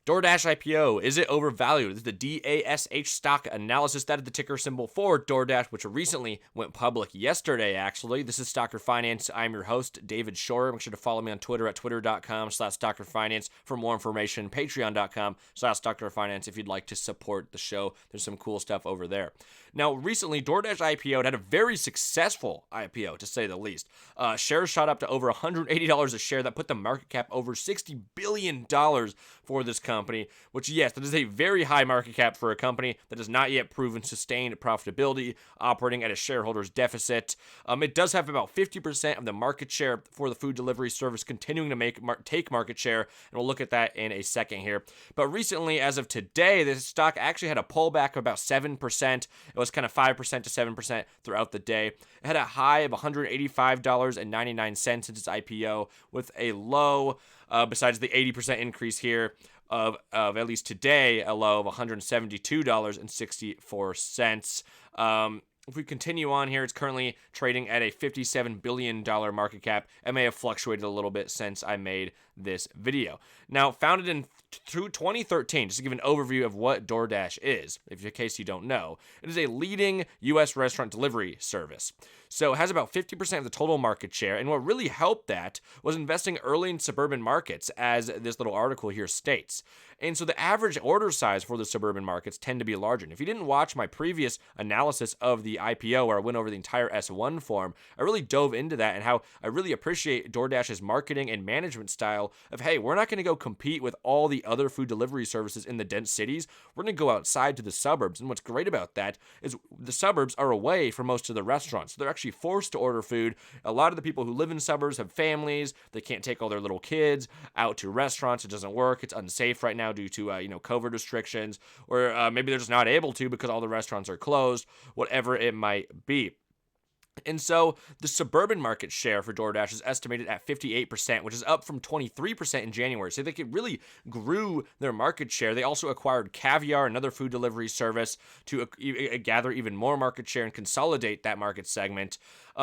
DoorDash IPO, is it overvalued? This is the DASH stock analysis. That is the ticker symbol for DoorDash, which recently went public yesterday, actually. This is StockerFinance. I'm your host, David Shore. Make sure to follow me on Twitter at twitter.com/StockerFinance for more information. Patreon.com/StockerFinance if you'd like to support the show. There's some cool stuff over there. Now, recently, DoorDash IPO'd, had a very successful IPO, to say the least. Shares shot up to over $180 a share. That put the market cap over $60 billion for this company, which, yes, that is a very high market cap for a company that has not yet proven sustained profitability, operating at a shareholders deficit. It does have about 50% of the market share for the food delivery service, continuing to take market share, and we'll look at that in a second here. But recently, as of today, this stock actually had a pullback of about 7%. It was kind of 5% to 7% throughout the day. It had a high of $185.99 since its IPO, with a low, besides the 80% increase here, of at least today, a low of $172.64. If we continue on here, it's currently trading at a $57 billion market cap. It may have fluctuated a little bit since I made this video. Now, founded in 2013, just to give an overview of what DoorDash is, if in case you don't know, it is a leading U.S. restaurant delivery service. So it has about 50% of the total market share, and what really helped that was investing early in suburban markets, as this little article here states. And so the average order size for the suburban markets tend to be larger. And if you didn't watch my previous analysis of the IPO, where I went over the entire S1 form, I really dove into that and how I really appreciate DoorDash's marketing and management style of, hey, we're not going to go compete with all the other food delivery services in the dense cities. We're going to go outside to the suburbs. And what's great about that is the suburbs are away from most of the restaurants. So they're actually forced to order food. A lot of the people who live in suburbs have families. They can't take all their little kids out to restaurants. It doesn't work. It's unsafe right now due to COVID restrictions, or maybe they're just not able to because all the restaurants are closed, whatever it might be. And so the suburban market share for DoorDash is estimated at 58%, which is up from 23% in January. So they really grew their market share. They also acquired Caviar, another food delivery service, to gather even more market share and consolidate that market segment.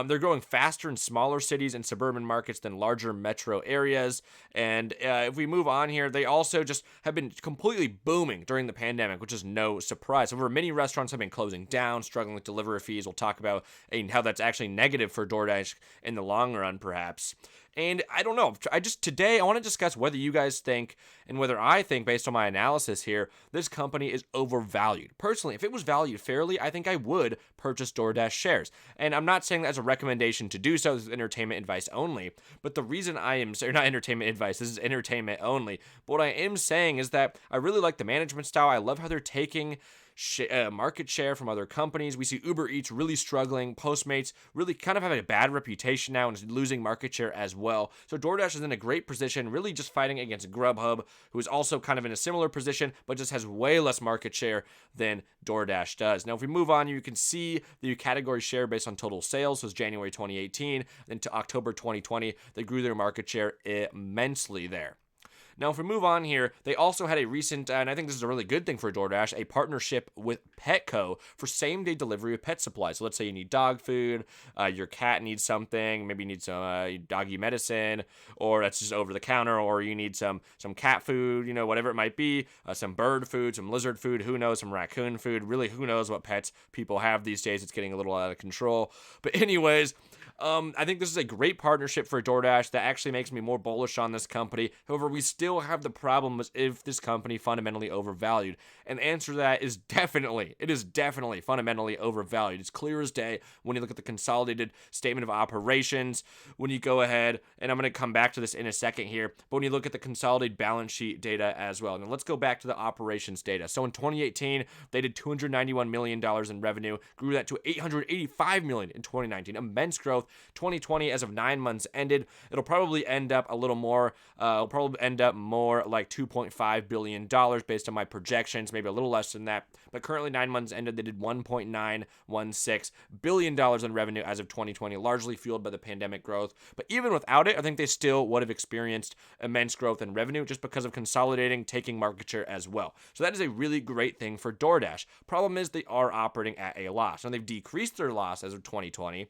They're growing faster in smaller cities and suburban markets than larger metro areas. And if we move on here, they also just have been completely booming during the pandemic, which is no surprise. However, many restaurants have been closing down, struggling with delivery fees. We'll talk about how that's actually negative for DoorDash in the long run, perhaps. And I don't know. Today, I want to discuss whether you guys think, and whether I think, based on my analysis here, this company is overvalued. Personally, if it was valued fairly, I think I would purchase DoorDash shares. And I'm not saying that as a recommendation to do so. This is entertainment advice only. But the reason not entertainment advice, this is entertainment only. But what I am saying is that I really like the management style. I love how they're taking market share from other companies. We see Uber Eats really struggling. Postmates really kind of having a bad reputation now and is losing market share as well. So DoorDash is in a great position, really just fighting against Grubhub, who is also kind of in a similar position, but just has way less market share than DoorDash does. Now, if we move on, you can see the category share based on total sales. So it's January 2018, then to October 2020, they grew their market share immensely there. Now, if we move on here, they also had a recent, and I think this is a really good thing for DoorDash, a partnership with Petco for same-day delivery of pet supplies. So let's say you need dog food, your cat needs something, maybe you need some doggy medicine, or that's just over the counter, or you need some cat food, whatever it might be, some bird food, some lizard food, who knows, some raccoon food. Really, who knows what pets people have these days. It's getting a little out of control. But anyways, I think this is a great partnership for DoorDash that actually makes me more bullish on this company. However, we still have the problem if this company fundamentally overvalued. And the answer to that is definitely fundamentally overvalued. It's clear as day when you look at the consolidated statement of operations, when you go ahead, and I'm going to come back to this in a second here, but when you look at the consolidated balance sheet data as well. Now let's go back to the operations data. So in 2018, they did $291 million in revenue, grew that to $885 million in 2019. Immense growth. 2020, as of 9 months ended, it'll probably end up a little more. It'll probably end up more like $2.5 billion based on my projections, maybe a little less than that. But currently, 9 months ended, they did $1.916 billion in revenue as of 2020, largely fueled by the pandemic growth. But even without it, I think they still would have experienced immense growth in revenue just because of consolidating, taking market share as well. So that is a really great thing for DoorDash. Problem is they are operating at a loss, and they've decreased their loss as of 2020.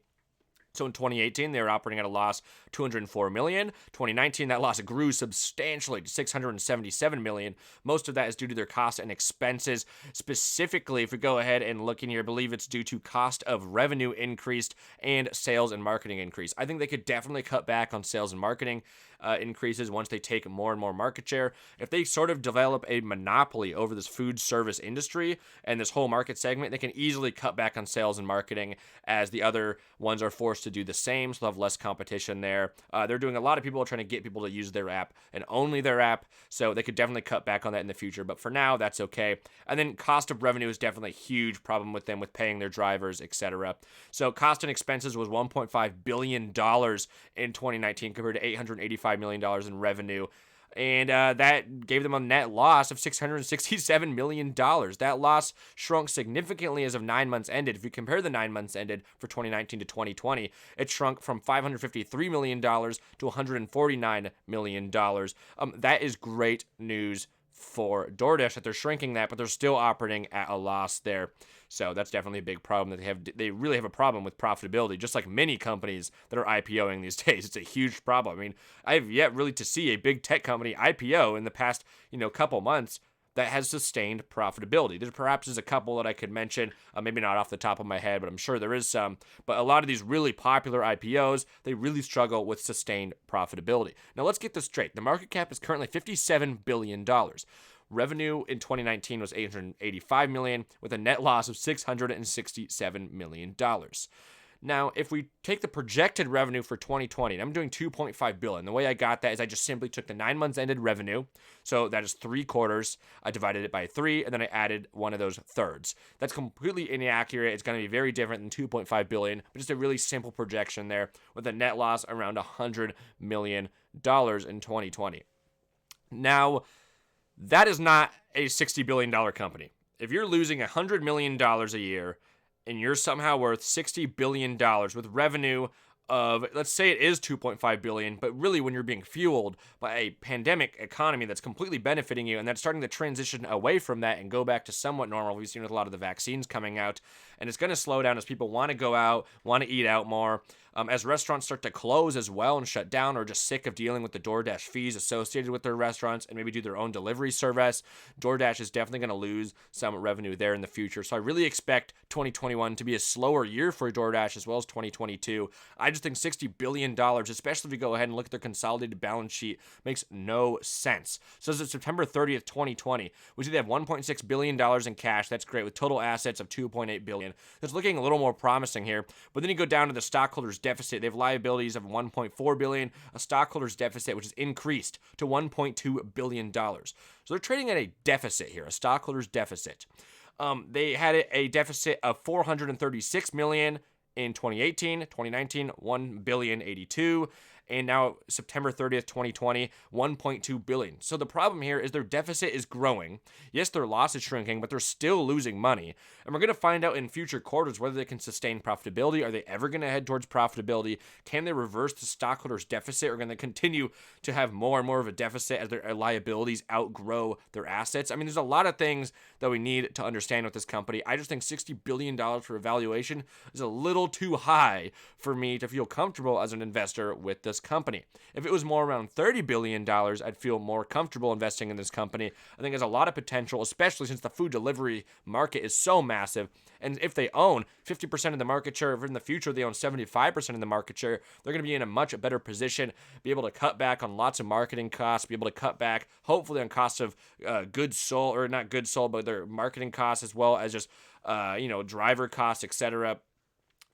So in 2018, they were operating at a loss 204 million. 2019, that loss grew substantially to 677 million. Most of that is due to their costs and expenses. Specifically, if we go ahead and look in here, I believe it's due to cost of revenue increased and sales and marketing increase. I think they could definitely cut back on sales and marketing increases once they take more and more market share. If they sort of develop a monopoly over this food service industry and this whole market segment, they can easily cut back on sales and marketing as the other ones are forced to do the same, so they'll have less competition there. They're doing a lot of people trying to get people to use their app and only their app, so they could definitely cut back on that in the future, but for now, that's okay. And then cost of revenue is definitely a huge problem with them with paying their drivers, etc. So cost and expenses was $1.5 billion in 2019 compared to $885 million in revenue. And that gave them a net loss of $667 million. That loss shrunk significantly as of 9 months ended. If you compare the 9 months ended for 2019 to 2020, it shrunk from $553 million to $149 million. That is great news for DoorDash that they're shrinking that, but they're still operating at a loss there. So that's definitely a big problem that they have. They really have a problem with profitability, just like many companies that are IPOing these days. It's a huge problem. I mean, I've yet really to see a big tech company IPO in the past, couple months that has sustained profitability. There perhaps is a couple that I could mention, maybe not off the top of my head, but I'm sure there is some. But a lot of these really popular IPOs, they really struggle with sustained profitability. Now let's get this straight. The market cap is currently $57 billion. Revenue in 2019 was $885 million, with a net loss of $667 million. Now, if we take the projected revenue for 2020, and I'm doing $2.5 billion. The way I got that is I just simply took the 9 months ended revenue, so that is 3 quarters. I divided it by 3, and then I added one of those thirds. That's completely inaccurate. It's going to be very different than $2.5 billion, but just a really simple projection there with a net loss around $100 million in 2020. Now, that is not a $60 billion company. If you're losing $100 million a year and you're somehow worth $60 billion with revenue of, let's say it is $2.5 billion, but really when you're being fueled by a pandemic economy that's completely benefiting you and that's starting to transition away from that and go back to somewhat normal. We've seen with a lot of the vaccines coming out, and it's going to slow down as people want to go out, want to eat out more. As restaurants start to close as well and shut down, or just sick of dealing with the DoorDash fees associated with their restaurants and maybe do their own delivery service, DoorDash is definitely going to lose some revenue there in the future. So I really expect 2021 to be a slower year for DoorDash as well as 2022. I just think $60 billion, especially if you go ahead and look at their consolidated balance sheet, makes no sense. So as of September 30th, 2020, we see they have $1.6 billion in cash. That's great, with total assets of $2.8 billion. It's looking a little more promising here. But then you go down to the stockholders' deficit. They have liabilities of $1.4 billion, a stockholders' deficit which is increased to $1.2 billion. So they're trading at a deficit here, a stockholders' deficit. They had a deficit of $436 million in 2018, 2019, $1.082 billion, and now September 30th, 2020, $1.2 billion. So the problem here is their deficit is growing. Yes, their loss is shrinking, but they're still losing money. And we're going to find out in future quarters whether they can sustain profitability. Are they ever going to head towards profitability? Can they reverse the stockholders' deficit? Or are going to continue to have more and more of a deficit as their liabilities outgrow their assets? I mean, there's a lot of things that we need to understand with this company. I just think $60 billion for a valuation is a little too high for me to feel comfortable as an investor with this company. If it was more around $30 billion, I'd feel more comfortable investing in this company. I think there's a lot of potential, especially since the food delivery market is so massive. And if they own 50% of the market share, if in the future they own 75% of the market share, they're going to be in a much better position, be able to cut back on lots of marketing costs, be able to cut back hopefully on costs of goods sold, or not goods sold, but their marketing costs, as well as just driver costs, etc.,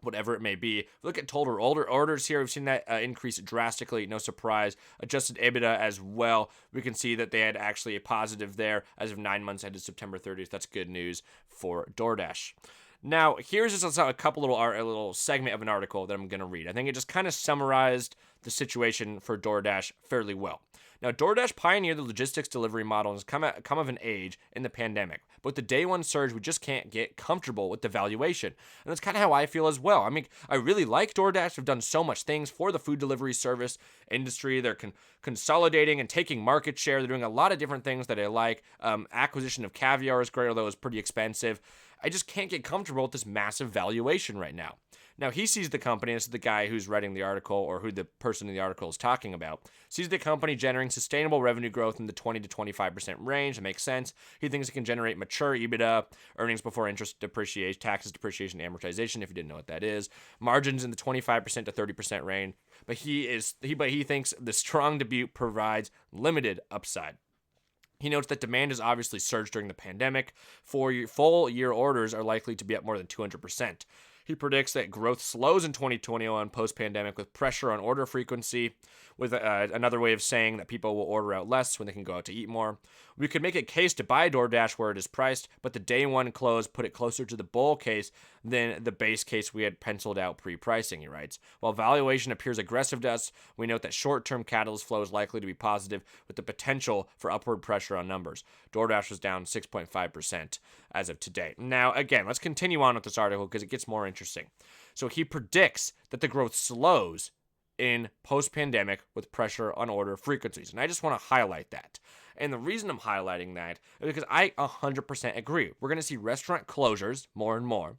whatever it may be. Look at total orders here. We've seen that increase drastically. No surprise. Adjusted EBITDA as well. We can see that they had actually a positive there as of 9 months ended September 30th. That's good news for DoorDash. Now, here's just a couple a little segment of an article that I'm going to read. I think it just kind of summarized the situation for DoorDash fairly well. Now, DoorDash pioneered the logistics delivery model and has come of an age in the pandemic. But with the day one surge, we just can't get comfortable with the valuation. And that's kind of how I feel as well. I mean, I really like DoorDash. They've done so much things for the food delivery service industry. They're consolidating and taking market share. They're doing a lot of different things that I like. Acquisition of Caviar is great, although it's pretty expensive. I just can't get comfortable with this massive valuation right now. Now, he sees the company, this is the guy who's writing the article, or who the person in the article is talking about, sees the company generating sustainable revenue growth in the 20 to 25% range. It makes sense. He thinks it can generate mature EBITDA, earnings before interest, depreciation, taxes, depreciation, amortization, if you didn't know what that is, margins in the 25% to 30% range. But he thinks the strong debut provides limited upside. He notes that demand has obviously surged during the pandemic. Full year orders are likely to be up more than 200%. He predicts that growth slows in 2021 post-pandemic with pressure on order frequency, with another way of saying that people will order out less when they can go out to eat more. We could make a case to buy DoorDash where it is priced, but the day one close put it closer to the bull case than the base case we had penciled out pre-pricing, he writes. While valuation appears aggressive to us, we note that short-term catalyst flow is likely to be positive with the potential for upward pressure on numbers. DoorDash was down 6.5% as of today. Now, again, let's continue on with this article because it gets more interesting. So he predicts that the growth slows in post-pandemic with pressure on order frequencies. And I just want to highlight that. And the reason I'm highlighting that is because I 100% agree. We're going to see restaurant closures more and more.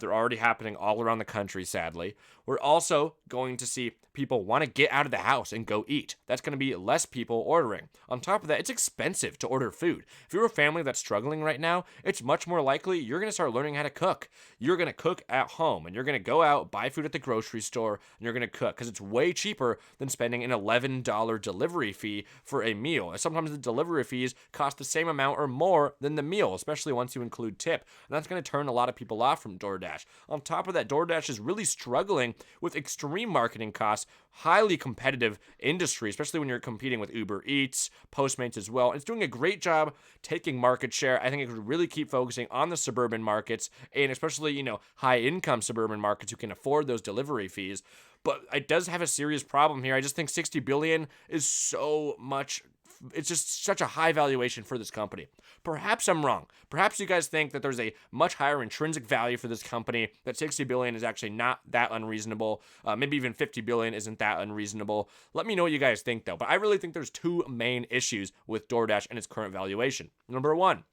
They're already happening all around the country, sadly. We're also going to see people want to get out of the house and go eat. That's going to be less people ordering. On top of that, it's expensive to order food. If you're a family that's struggling right now, it's much more likely you're going to start learning how to cook. You're going to cook at home, and you're going to go out, buy food at the grocery store, and you're going to cook because it's way cheaper than spending an $11 delivery fee for a meal. Sometimes the delivery fees cost the same amount or more than the meal, especially once you include tip. And that's going to turn a lot of people off from DoorDash. On top of that, DoorDash is really struggling with extreme marketing costs, highly competitive industry, especially when you're competing with Uber Eats, Postmates as well. It's doing a great job taking market share. I think it could really keep focusing on the suburban markets, and especially, high income suburban markets who can afford those delivery fees. But it does have a serious problem here. I just think 60 billion is so much. It's just such a high valuation for this company. Perhaps I'm wrong. Perhaps you guys think that there's a much higher intrinsic value for this company, that 60 billion is actually not that unreasonable. Maybe even 50 billion isn't that unreasonable. Let me know what you guys think, though. But I really think there's two main issues with DoorDash and its current valuation. Number one,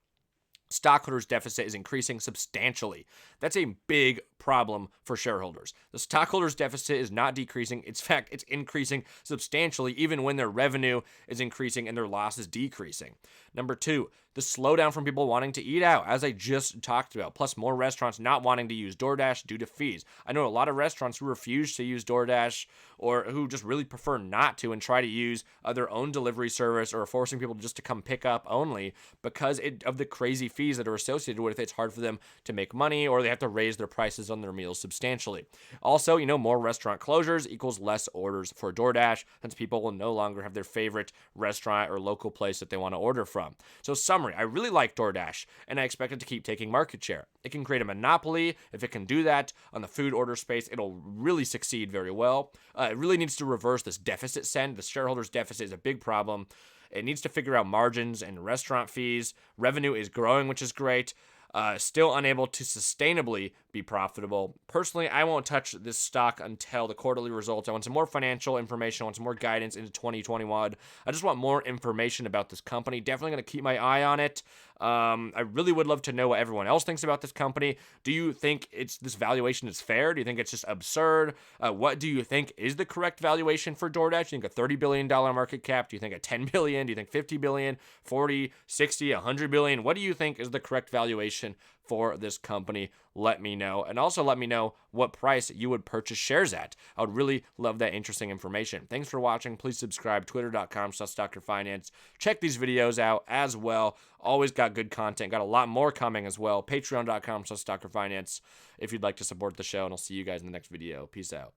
stockholders' deficit is increasing substantially. That's a big problem for shareholders. The stockholders' deficit is not decreasing. In fact, it's increasing substantially even when their revenue is increasing and their loss is decreasing. Number two, the slowdown from people wanting to eat out, as I just talked about, plus more restaurants not wanting to use DoorDash due to fees. I know a lot of restaurants who refuse to use DoorDash or who just really prefer not to and try to use their own delivery service or forcing people just to come pick up only because of the crazy fees that are associated with it. It's hard for them to make money or they have to raise their prices on their meals substantially. Also, more restaurant closures equals less orders for DoorDash since people will no longer have their favorite restaurant or local place that they want to order from. So summary, I really like DoorDash and I expect it to keep taking market share. It can create a monopoly. If it can do that on the food order space, it'll really succeed very well. It really needs to reverse this deficit send. The shareholders' deficit is a big problem. It needs to figure out margins and restaurant fees. Revenue is growing, which is great. Still unable to sustainably be profitable. Personally, I won't touch this stock until the quarterly results. I want some more financial information. I want some more guidance into 2021. I just want more information about this company. Definitely going to keep my eye on it. I really would love to know what everyone else thinks about this company. Do you think this valuation is fair? Do you think it's just absurd? What do you think is the correct valuation for DoorDash? Do you think a $30 billion market cap? Do you think a $10 billion? Do you think 50 billion, 40, 60, 100 billion? What do you think is the correct valuation for this company? Let me know. And also let me know what price you would purchase shares at. I would really love that interesting information. Thanks for watching. Please subscribe. Twitter.com/StockerFinance. Check these videos out as well. Always got good content. Got a lot more coming as well. Patreon.com/StockerFinance if you'd like to support the show. And I'll see you guys in the next video. Peace out.